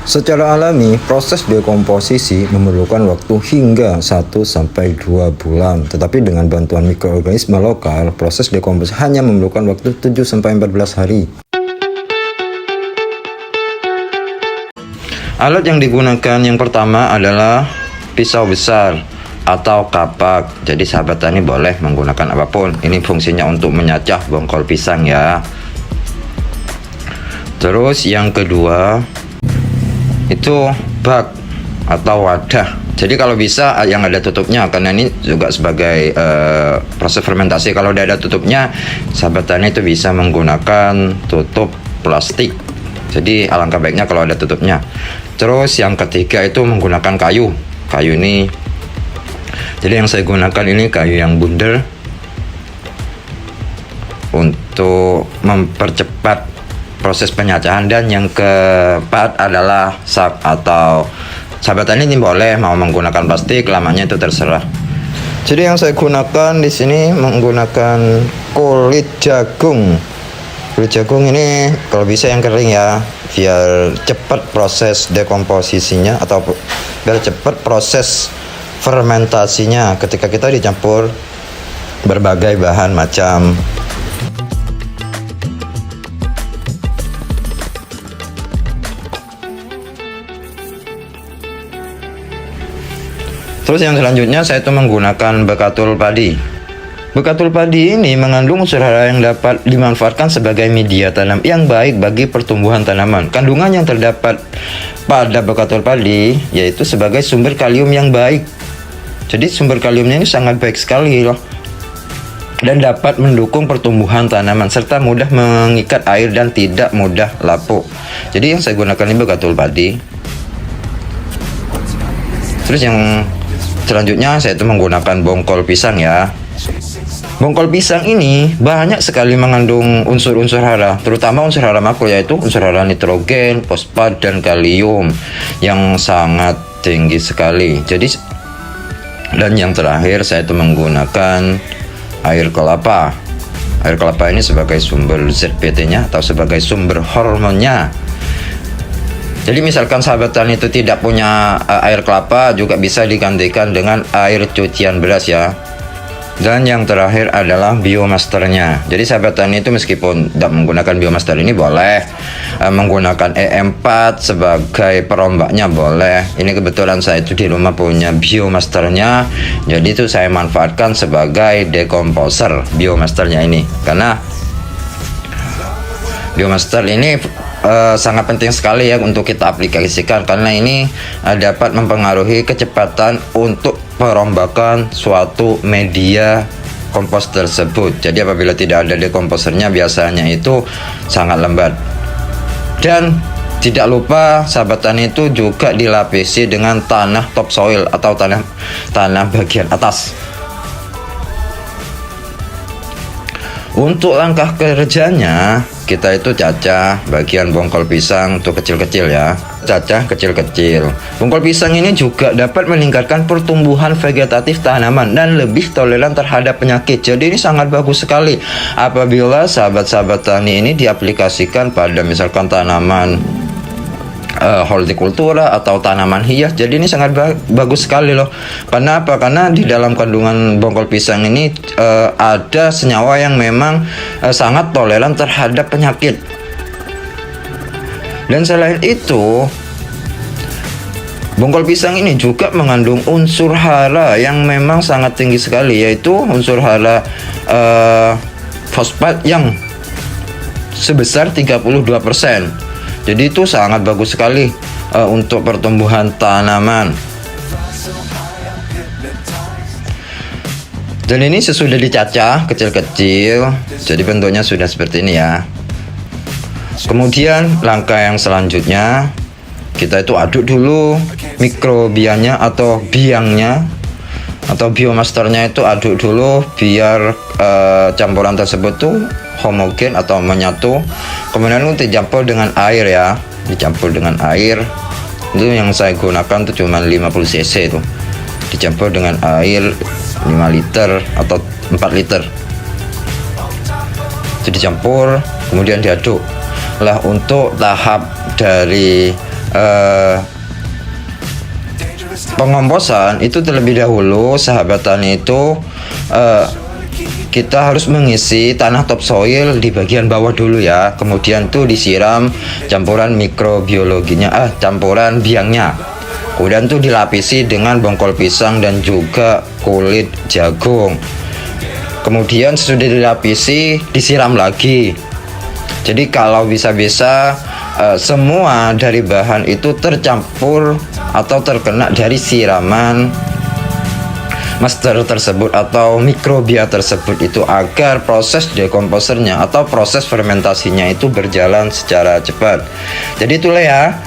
Secara alami, proses dekomposisi memerlukan waktu hingga 1-2 bulan. Tetapi dengan bantuan mikroorganisme lokal, proses dekomposisi hanya memerlukan waktu 7-14 hari. Alat yang digunakan yang pertama adalah pisau besar atau kapak. Jadi sahabat tani boleh menggunakan apapun. Ini fungsinya untuk menyacah bongkol pisang ya. Terus yang kedua itu bak atau wadah. Jadi kalau bisa yang ada tutupnya, karena ini juga sebagai proses fermentasi. Kalau tidak ada tutupnya, sahabat tani itu bisa menggunakan tutup plastik. Jadi alangkah baiknya kalau ada tutupnya. Terus yang ketiga itu menggunakan kayu. Kayu ini, jadi yang saya gunakan ini kayu yang bundel untuk mempercepat proses penyacahan. Dan yang keempat adalah sak atau sahabat tani ini boleh mau menggunakan plastik, lamanya itu terserah. Jadi yang saya gunakan di sini menggunakan kulit jagung. Kulit jagung ini kalau bisa yang kering ya, biar cepat proses dekomposisinya atau biar cepat proses fermentasinya ketika kita dicampur berbagai bahan macam. Terus yang selanjutnya saya itu menggunakan bekatul padi. Bekatul padi ini mengandung unsur hara yang dapat dimanfaatkan sebagai media tanam yang baik bagi pertumbuhan tanaman. Kandungan yang terdapat pada bekatul padi yaitu sebagai sumber kalium yang baik. Jadi sumber kaliumnya ini sangat baik sekali loh. Dan dapat mendukung pertumbuhan tanaman serta mudah mengikat air dan tidak mudah lapuk. Jadi yang saya gunakan ini bekatul padi. Terus yang selanjutnya saya itu menggunakan bongkol pisang ya. Bongkol pisang ini banyak sekali mengandung unsur-unsur hara, terutama unsur hara makro yaitu unsur hara nitrogen, fosfat, dan kalium yang sangat tinggi sekali. Jadi dan yang terakhir saya itu menggunakan air kelapa. Air kelapa ini sebagai sumber ZPT-nya atau sebagai sumber hormonnya. Jadi misalkan sahabat tani itu tidak punya air kelapa, juga bisa digantikan dengan air cucian beras ya. Dan yang terakhir adalah biomasternya. Jadi sahabat tani itu meskipun tidak menggunakan biomaster ini boleh menggunakan E4 sebagai perombaknya boleh. Ini kebetulan saya itu di rumah punya biomasternya, jadi itu saya manfaatkan sebagai dekomposer biomasternya ini. Karena biomaster ini sangat penting sekali ya untuk kita aplikasikan, karena ini dapat mempengaruhi kecepatan untuk perombakan suatu media kompos tersebut. Jadi apabila tidak ada dekomposernya biasanya itu sangat lambat. Dan tidak lupa sahabat tani itu juga dilapisi dengan tanah topsoil atau tanah bagian atas. Untuk langkah kerjanya, kita itu cacah bagian bongkol pisang untuk kecil-kecil ya. Cacah kecil-kecil. Bongkol pisang ini juga dapat meningkatkan pertumbuhan vegetatif tanaman dan lebih toleran terhadap penyakit. Jadi ini sangat bagus sekali apabila sahabat-sahabat tani ini diaplikasikan pada misalkan tanaman hortikultura atau tanaman hias. Jadi ini sangat bagus sekali loh. Karena apa? Karena di dalam kandungan bongkol pisang ini ada senyawa yang memang sangat toleran terhadap penyakit. Dan selain itu, bongkol pisang ini juga mengandung unsur hara yang memang sangat tinggi sekali, yaitu unsur hara fosfat yang sebesar 32%. Jadi itu sangat bagus sekali untuk pertumbuhan tanaman. Dan ini sesudah dicacah kecil-kecil, jadi bentuknya sudah seperti ini ya. Kemudian langkah yang selanjutnya, kita itu aduk dulu mikrobianya atau biangnya atau biomasternya, itu aduk dulu biar campuran tersebut tuh homogen atau menyatu. Kemudian itu dicampur dengan air ya, dicampur dengan air. Itu yang saya gunakan tuh cuma 50 cc itu, dicampur dengan air 5 liter atau 4 liter. Itu dicampur kemudian diaduk. Lah untuk tahap dari pengomposan itu terlebih dahulu, sahabat tani itu kita harus mengisi tanah topsoil di bagian bawah dulu ya, kemudian tuh disiram campuran mikrobiologinya, campuran biangnya, kemudian tuh dilapisi dengan bongkol pisang dan juga kulit jagung, kemudian sesudah dilapisi disiram lagi. Jadi kalau bisa-bisa semua dari bahan itu tercampur atau terkena dari siraman master tersebut atau mikrobia tersebut itu, agar proses dekomposernya atau proses fermentasinya itu berjalan secara cepat. Jadi itulah ya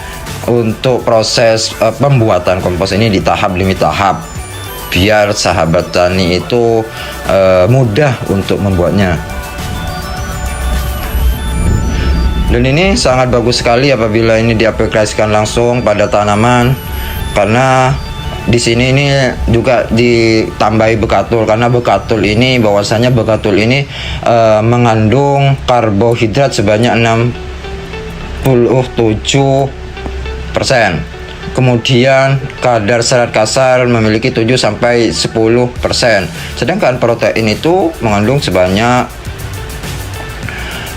untuk proses pembuatan kompos ini di tahap demi tahap, biar sahabat tani itu mudah untuk membuatnya. Dan ini sangat bagus sekali apabila ini diaplikasikan langsung pada tanaman, karena di sini ini juga ditambahi bekatul, karena bekatul ini bahwasanya bekatul ini mengandung karbohidrat sebanyak 67%. Kemudian kadar serat kasar memiliki 7-10%. Sedangkan protein itu mengandung sebanyak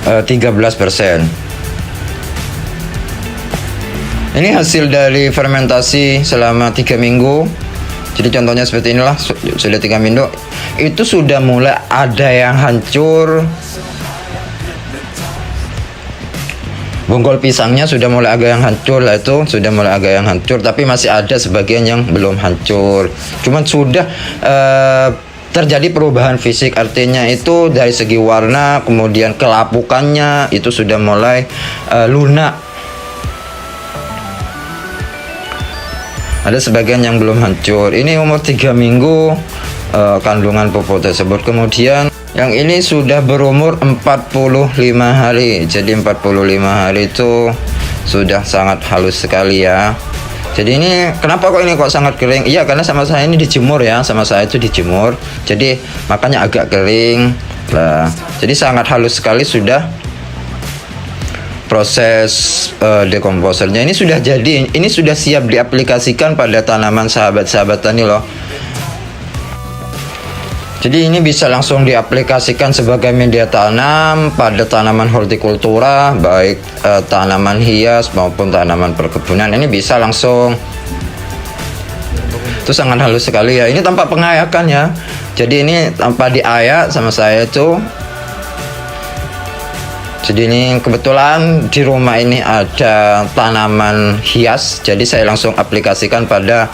13%. Ini hasil dari fermentasi selama 3 minggu. Jadi contohnya seperti inilah, sudah 3 minggu itu sudah mulai ada yang hancur. Bongkol pisangnya sudah mulai agak yang hancur lah, itu sudah mulai agak yang hancur, tapi masih ada sebagian yang belum hancur. Cuman sudah terjadi perubahan fisik, artinya itu dari segi warna, kemudian kelapukannya itu sudah mulai lunak. Ada sebagian yang belum hancur. Ini umur 3 minggu kandungan pupuk tersebut. Kemudian yang ini sudah berumur 45 hari. Jadi 45 hari itu sudah sangat halus sekali ya. Jadi ini kenapa kok ini kok sangat kering? Iya, karena sama saya ini dijemur ya, sama saya itu dijemur. Jadi makanya agak kering. Nah, jadi sangat halus sekali sudah proses dekomposernya. Ini sudah jadi, ini sudah siap diaplikasikan pada tanaman sahabat-sahabat tani loh. Jadi ini bisa langsung diaplikasikan sebagai media tanam pada tanaman hortikultura, baik tanaman hias maupun tanaman perkebunan. Ini bisa langsung. Itu sangat halus sekali ya. Ini tanpa pengayakan ya. Jadi ini tanpa diayak sama saya itu. Jadi ini kebetulan di rumah ini ada tanaman hias, jadi saya langsung aplikasikan pada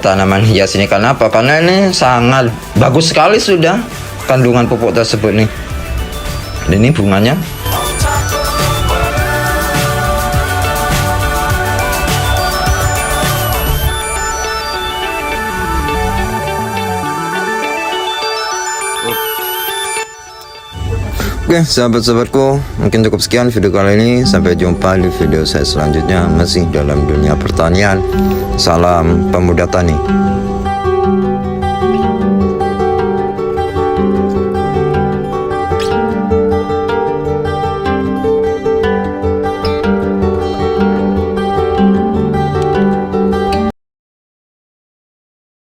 tanaman hias ini. Karena apa? Karena ini sangat bagus sekali sudah kandungan pupuk tersebut nih. Dan ini bunganya. Oke, sahabat-sahabatku, mungkin cukup sekian video kali ini. Sampai jumpa di video saya selanjutnya, masih dalam dunia pertanian. Salam pemuda tani.